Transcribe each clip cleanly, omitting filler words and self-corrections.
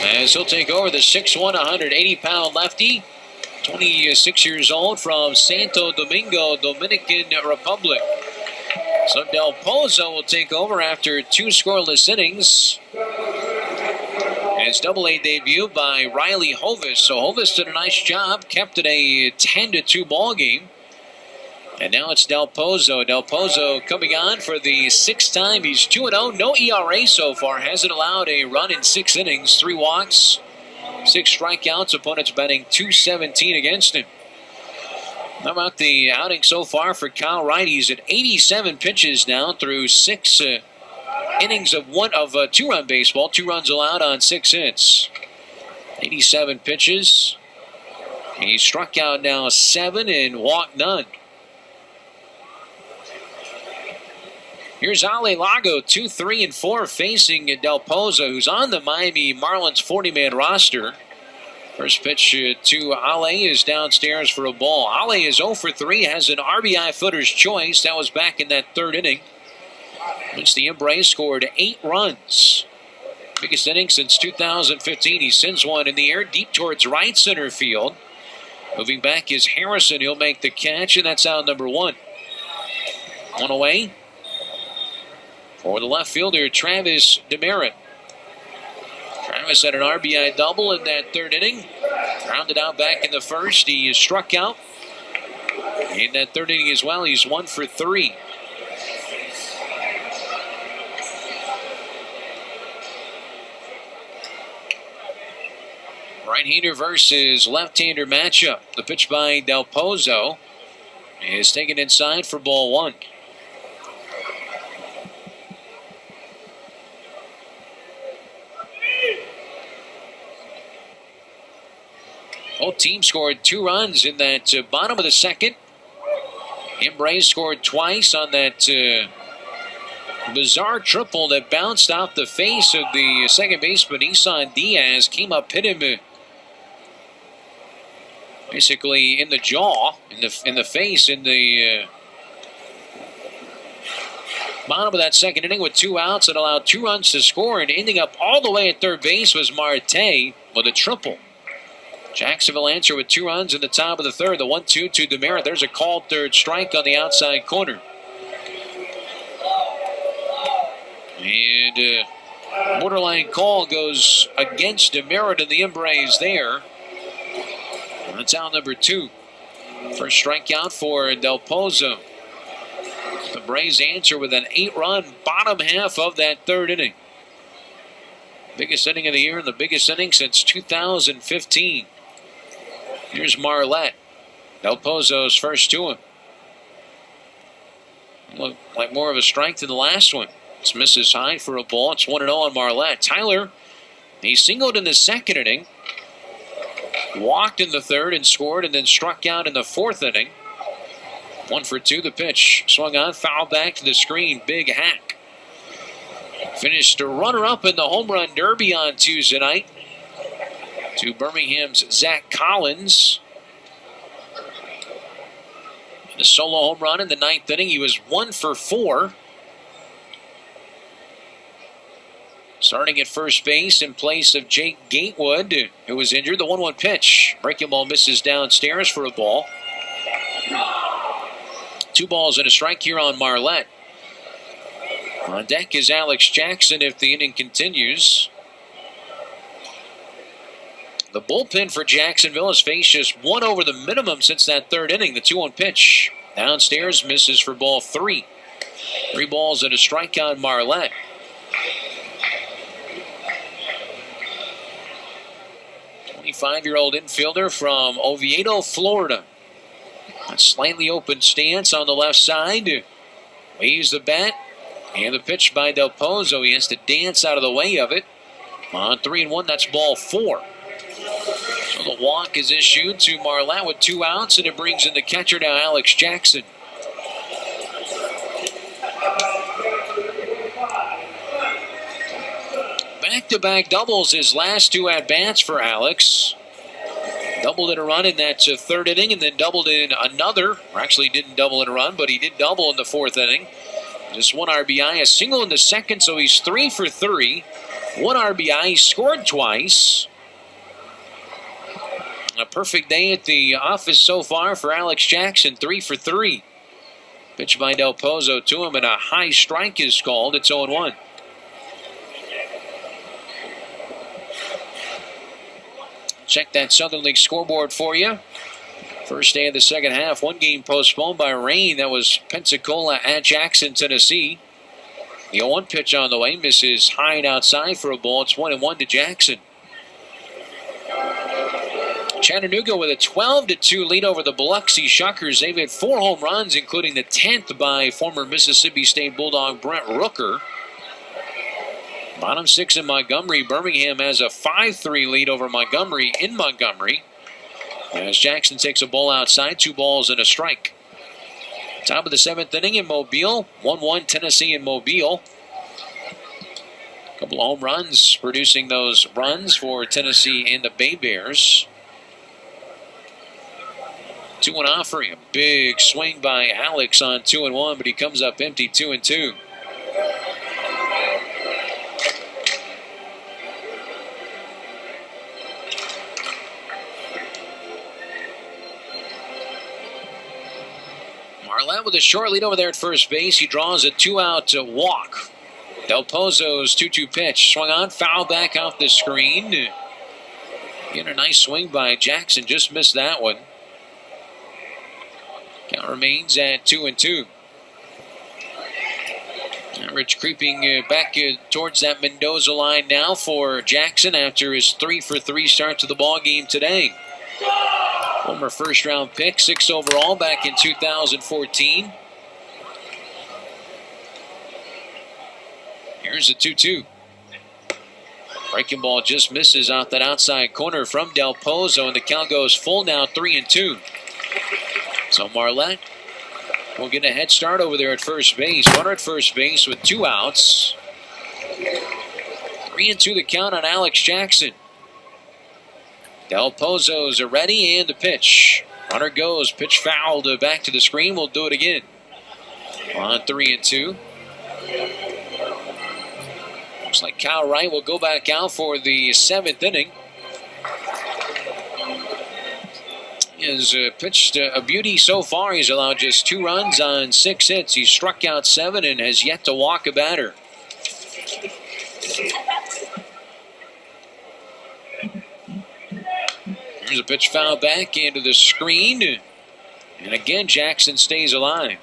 as he'll take over the 6'1", 180-pound lefty, 26 years old from Santo Domingo, Dominican Republic. So Del Pozo will take over after 2 scoreless innings. His Double-A debut by Riley Hovis. So Hovis did a nice job, kept it a 10-2 ball game. And now it's Del Pozo. Del Pozo coming on for the 6th time. He's 2-0. No ERA so far. Hasn't allowed a run in 6 innings. 3 walks, 6 strikeouts. Opponents batting .217 against him. How about the outing so far for Kyle Wright? He's at 87 pitches now through 6 innings of 2-run baseball. 2 runs allowed on 6 hits. 87 pitches. He struck out now 7 and walked none. Here's Ale Lago, 2, 3, and 4 facing Del Pozo, who's on the Miami Marlins 40-man roster. First pitch to Ale is downstairs for a ball. Ale is 0 for 3, has an RBI footer's choice. That was back in that 3rd inning. Once the Embrace scored 8 runs. Biggest inning since 2015. He sends one in the air deep towards right center field. Moving back is Harrison. He'll make the catch, and that's out number 1. 1 away for the left fielder, Travis Demeritte. Travis had an RBI double in that 3rd inning. Rounded out back in the 1st. He is struck out in that 3rd inning as well. He's 1 for 3. Right-hander versus left-hander matchup. The pitch by Del Pozo is taken inside for ball 1. Both teams scored 2 runs in that bottom of the 2nd. Embrace scored twice on that bizarre triple that bounced off the face of the second baseman, Isan Diaz. Came up, hit him basically in the jaw, in the face, in the bottom of that 2nd inning with 2 outs and allowed 2 runs to score. And ending up all the way at third base was Marte with a triple. Jacksonville answer with 2 runs in the top of the 3rd. The 1-2 to Demeritte. There's a called 3rd strike on the outside corner. And borderline call goes against Demeritte in the Embrace there. And that's out number 2. First strikeout for Del Pozo. The Braves answer with an 8-run bottom half of that 3rd inning. Biggest inning of the year and the biggest inning since 2015. Here's Marlette. Del Pozo's first to him. Looked like more of a strike than the last one. This misses high for a ball. It's 1-0 on Marlette. Tyler, he singled in the 2nd inning. Walked in the 3rd and scored, and then struck out in the 4th inning. 1 for 2 the pitch. Swung on, foul back to the screen. Big hack. Finished a runner-up in the home run derby on Tuesday night to Birmingham's Zach Collins. In a solo home run in the 9th inning. He was 1 for 4. Starting at first base in place of Jake Gatewood, who was injured. The 1-1 pitch. Breaking ball misses downstairs for a ball. 2 balls and a strike here on Marlette. On deck is Alex Jackson if the inning continues. The bullpen for Jacksonville has faced just 1 over the minimum since that 3rd inning. The 2-1 pitch. Downstairs misses for ball 3. 3 balls and a strike on Marlette. The 25-year-old infielder from Oviedo, Florida. A slightly open stance on the left side. Waves the bat. And the pitch by Del Pozo. He has to dance out of the way of it. On 3-1, that's ball 4. So the walk is issued to Marlette with 2 outs, and it brings in the catcher now, Alex Jackson. Back-to-back doubles his last 2 at-bats for Alex. Doubled in a run in that 3rd inning, and then doubled in another. Or actually didn't double in a run, but he did double in the 4th inning. Just 1 RBI, a single in the 2nd, so he's 3 for 3. 1 RBI, scored twice. A perfect day at the office so far for Alex Jackson, 3 for 3. Pitch by Del Pozo to him, and a high strike is called. It's 0-1. Check that Southern League scoreboard for you. First day of the second half, one game postponed by rain. That was Pensacola at Jackson, Tennessee. The 0-1 pitch on the way, misses high and outside for a ball. It's 1-1 to Jackson. Chattanooga with a 12-2 lead over the Biloxi Shuckers. They've had 4 home runs, including the 10th by former Mississippi State Bulldog Brent Rooker. Bottom 6 in Montgomery. Birmingham has a 5-3 lead over Montgomery in Montgomery. As Jackson takes a ball outside, 2 balls and a strike. Top of the 7th inning in Mobile. 1-1 Tennessee in Mobile. A couple of home runs producing those runs for Tennessee and the Bay Bears. 2-1 offering. A big swing by Alex on 2-1, but he comes up empty, 2-2. Marlette with a short lead over there at first base. He draws a 2-out walk. Del Pozo's 2-2 pitch. Swung on, foul back off the screen. Again, a nice swing by Jackson. Just missed that one. Count remains at 2-2. Rich creeping back towards that Mendoza line now for Jackson after his 3 for 3 start to the ball game today. Former first-round pick, 6 overall back in 2014. Here's a 2-2. Breaking ball just misses out that outside corner from Del Pozo, and the count goes full now, 3-2. So Marlette will get a head start over there at first base. Runner at first base with 2 outs. 3-2 the count on Alex Jackson. Del Pozo's ready, and the pitch. Runner goes, pitch fouled back to the screen. We'll do it again. On 3-2. Looks like Kyle Wright will go back out for the 7th inning. He has pitched a beauty so far. He's allowed just 2 runs on 6 hits. He's struck out 7 and has yet to walk a batter. Here's a pitch foul back into the screen. And again, Jackson stays alive.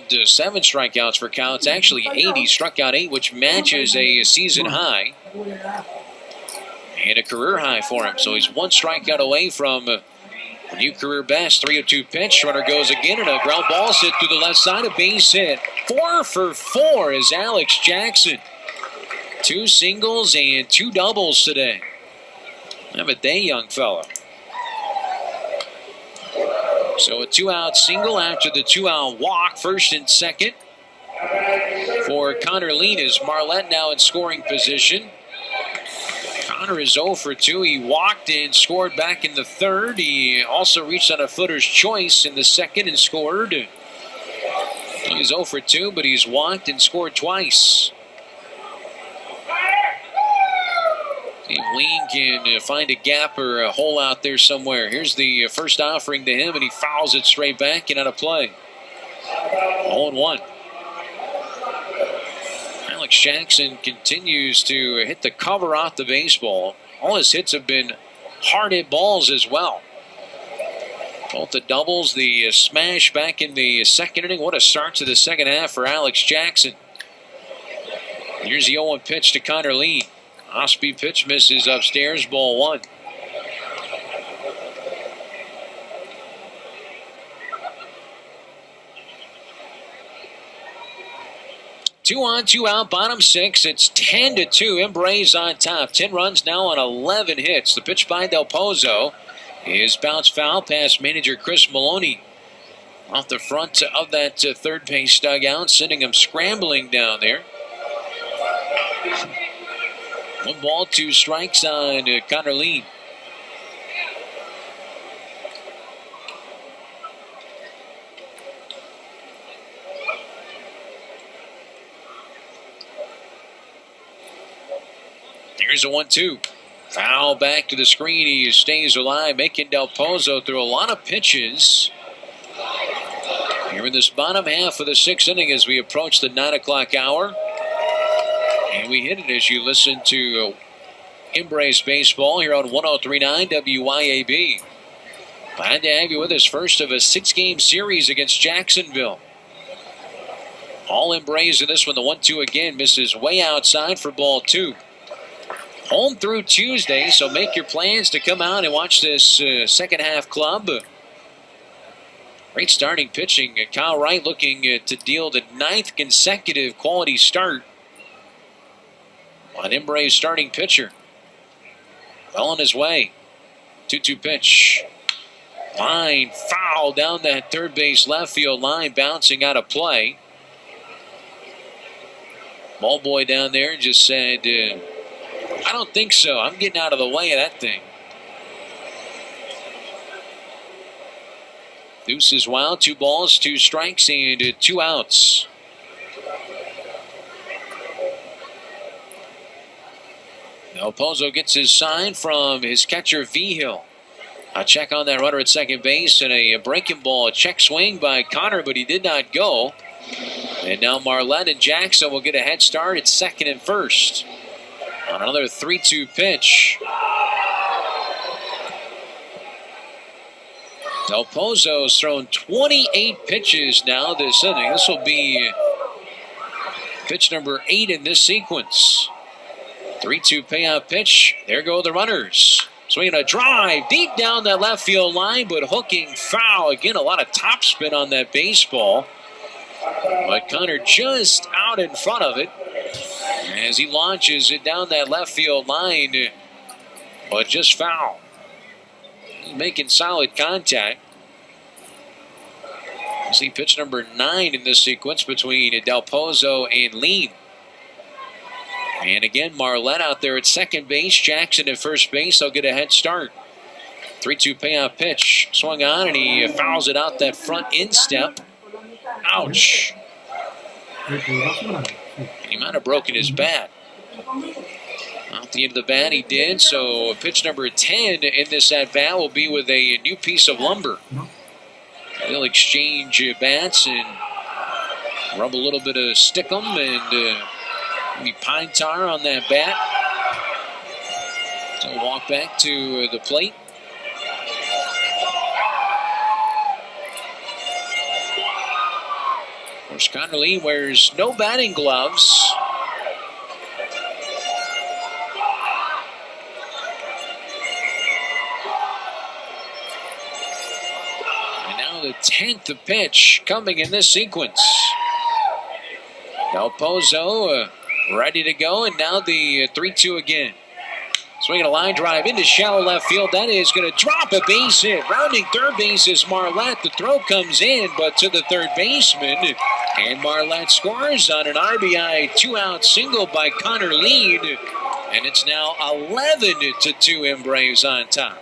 So 7 strikeouts for Kyle. It's actually 8. He struck out 8, which matches a season high. And a career high for him. So he's 1 strikeout away from a new career best. 3-2 pitch. Runner goes again, and a ground ball hit through the left side. A base hit. 4 for 4 is Alex Jackson. 2 singles and 2 doubles today. Have a day, young fella. So a 2-out single after the 2-out walk. First and second for Connor Lean is Marlette now in scoring position. Connor is 0 for 2. He walked and scored back in the 3rd. He also reached on a footer's choice in the 2nd and scored. He's 0 for 2, but he's walked and scored twice. See if Lean can find a gap or a hole out there somewhere. Here's the first offering to him, and he fouls it straight back and out of play. 0-1. Alex Jackson continues to hit the cover off the baseball. All his hits have been hard hit balls as well. Both the doubles, the smash back in the 2nd inning. What a start to the second half for Alex Jackson. Here's the 0-1 pitch to Connor Lean. Off-speed pitch misses upstairs, ball 1. 2 on, 2 out, bottom 6. It's 10-2. Embrace on top. 10 runs now on 11 hits. The pitch by Del Pozo is bounced foul past manager Chris Maloney. Off the front of that third base dugout, sending him scrambling down there. 1 ball, 2 strikes on Connor Lean. Here's a 1-2. Foul back to the screen. He stays alive, making Del Pozo through a lot of pitches. Here in this bottom half of the 6th inning as we approach the 9 o'clock hour. And we hit it as you listen to Embrace Baseball here on 103.9 WYAB. Glad to have you with us. First of a 6-game series against Jacksonville. All Embrace in this one. The 1-2 again misses way outside for ball 2. Home through Tuesday, so make your plans to come out and watch this second half club. Great starting pitching. Kyle Wright looking to deal the 9th consecutive quality start on Embrace starting pitcher. Well on his way. 2-2 pitch. Line foul down that third base left field line, bouncing out of play. Ball boy down there just said, I don't think so. I'm getting out of the way of that thing. Deuce is wild. 2 balls, 2 strikes, and 2 outs. Del Pozo gets his sign from his catcher, V-Hill. A check on that runner at second base and a breaking ball. A check swing by Connor, but he did not go. And now Marlette and Jackson will get a head start at second and first. On another 3-2 pitch. Del Pozo's thrown 28 pitches now this inning. This will be pitch number 8 in this sequence. 3-2 payout pitch. There go the runners. Swinging a drive deep down that left field line, but hooking foul. Again, a lot of topspin on that baseball. But Connor just out in front of it as he launches it down that left field line, but just foul. He's making solid contact. See pitch number 9 in this sequence between Del Pozo and Lean. And again, Marlette out there at second base. Jackson at first base. They'll get a head start. 3-2 payout pitch. Swung on and he fouls it out that front instep. Ouch. He might have broken his bat. Off the end of the bat, he did. So pitch number 10 in this at-bat will be with a new piece of lumber. They'll exchange bats and rub a little bit of stickum and maybe pine tar on that bat. So walk back to the plate. Of course, Connor Lee wears no batting gloves. And now the 10th pitch coming in this sequence. Del Pozo ready to go, and now the 3-2 again. Swinging a line drive into shallow left field. That is going to drop a base hit. Rounding third base is Marlette. The throw comes in, but to the third baseman. And Marlette scores on an RBI 2-out single by Connor Lead. And it's now 11-2 Embrace on top.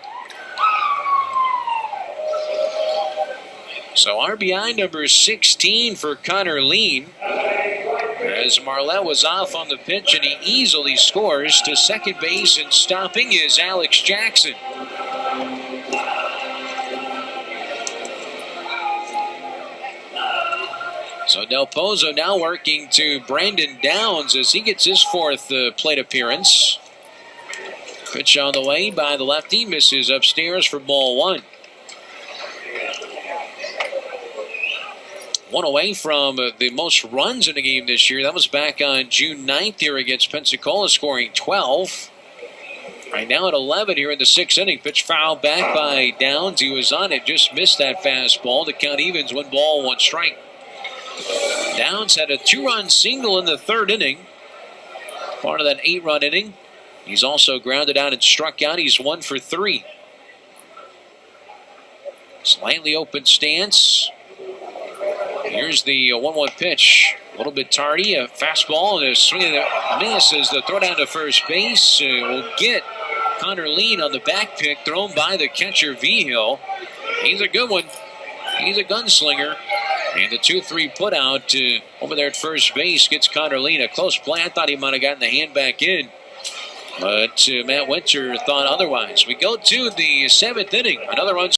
So RBI number 16 for Connor Lean. As Marlette was off on the pitch and he easily scores to second base, and stopping is Alex Jackson. So Del Pozo now working to Brandon Downs as he gets his 4th plate appearance. Pitch on the way by the lefty, misses upstairs for ball 1. One away from the most runs in a game this year. That was back on June 9th here against Pensacola, scoring 12. Right now at 11 here in the 6th inning. Pitch foul back by Downs. He was on it, just missed that fastball. The count evens, 1 ball, 1 strike. Downs had a 2-run single in the 3rd inning. Part of that 8-run inning. He's also grounded out and struck out. He's 1 for 3. Slightly open stance. Here's the 1-1 pitch. A little bit tardy. A fastball and a swing and a miss as the throw down to first base will get Connor Lean on the back pick, thrown by the catcher V-Hill. He's a good one. He's a gunslinger. And the 2-3 put out over there at first base gets Connor Lean a close play. I thought he might have gotten the hand back in. But Matt Winter thought otherwise. We go to the 7th inning. Another